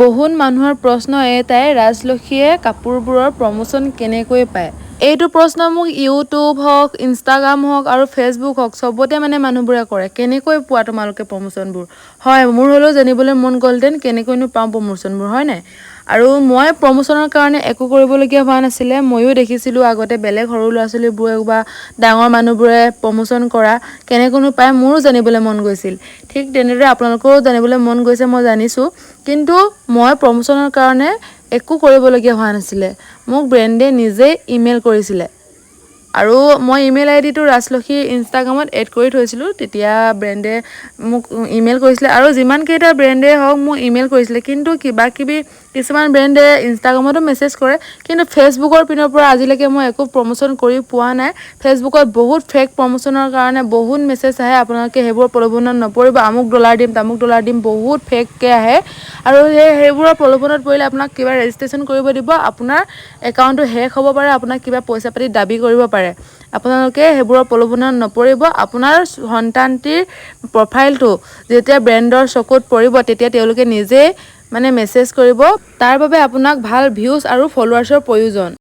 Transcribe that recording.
বহুত মানুহৰ প্ৰশ্ন এটাই, ৰাজলক্ষীয়ে কাপোৰবোৰৰ প্ৰমোশ্যন কেনেকৈ পায়? এইটো প্ৰশ্ন মোক ইউটিউব হওক, ইনষ্টাগ্ৰাম হওক আৰু ফেচবুক হওক চবতে মানুহবোৰে কৰে। কেনেকৈ পোৱা তোমালোকে প্ৰমোশ্যনবোৰ? হয়, মোৰ হ'লেও জানিবলৈ মন গ'লহেঁতেন কেনেকৈনো পাওঁ প্ৰমোশ্যনবোৰ, হয় নাই? আৰু মই প্ৰমোশ্যনৰ কাৰণে একো কৰিবলগীয়া হোৱা নাছিলে। ময়ো দেখিছিলোঁ আগতে বেলেগ সৰু ল'ৰা ছোৱালীবোৰে বা ডাঙৰ মানুহবোৰে প্ৰমোশ্যন কৰা, কেনেকৈনো পায় মোৰো জানিবলৈ মন গৈছিল। ঠিক তেনেদৰে আপোনালোকৰো জানিবলৈ মন গৈছে, মই জানিছোঁ। কিন্তু মই প্ৰমোশ্যনৰ কাৰণে একো কৰিবলগীয়া হোৱা নাছিলে। মোক ব্ৰেণ্ডে নিজেই ইমেইল কৰিছিলে আৰু মই ইমেইল আইডিটো ৰাজলক্ষী ইনষ্টাগ্ৰামত এড কৰি থৈছিলোঁ। তেতিয়া ব্ৰেণ্ডে মোক ইমেইল কৰিছিলে আৰু যিমানকেইটা ব্ৰেণ্ডে হওক মোক ইমেইল কৰিছিলে। কিন্তু কিছুমান ব্ৰেণ্ডে ইনষ্টাগ্ৰামতো মেছেজ কৰে, কিন্তু ফেচবুকৰ পিনৰ পৰা আজিলৈকে মই একো প্ৰমোশ্যন কৰি পোৱা নাই। ফেচবুকত বহুত ফেক প্ৰমোশ্যনৰ কাৰণে বহুত মেছেজ আহে, আপোনালোকে সেইবোৰ প্ৰলোভনত নপৰিব, আমুক ডলাৰ দিম তামুক ডলাৰ দিম, বহুত ফেককৈ আহে। আৰু সেইবোৰৰ প্ৰলোভনত পৰিলে আপোনাক কিবা ৰেজিষ্ট্ৰেশ্যন কৰিব দিব, আপোনাৰ একাউণ্টটো হেক হ'ব পাৰে, আপোনাক কিবা পইচা পাতি দাবী কৰিব পাৰে। আপোনালোকে সেইবোৰৰ প্ৰলোভনত নপৰিব। আপোনাৰ সন্তানটিৰ প্ৰফাইলটো যেতিয়া ব্ৰেণ্ডৰ চকুত পৰিব তেতিয়া তেওঁলোকে নিজেই মেছেজ কৰিব। তাৰ বাবে আপোনাক ভাল ভিউজ আৰু ফলোৱাৰ্ছৰ প্ৰয়োজন।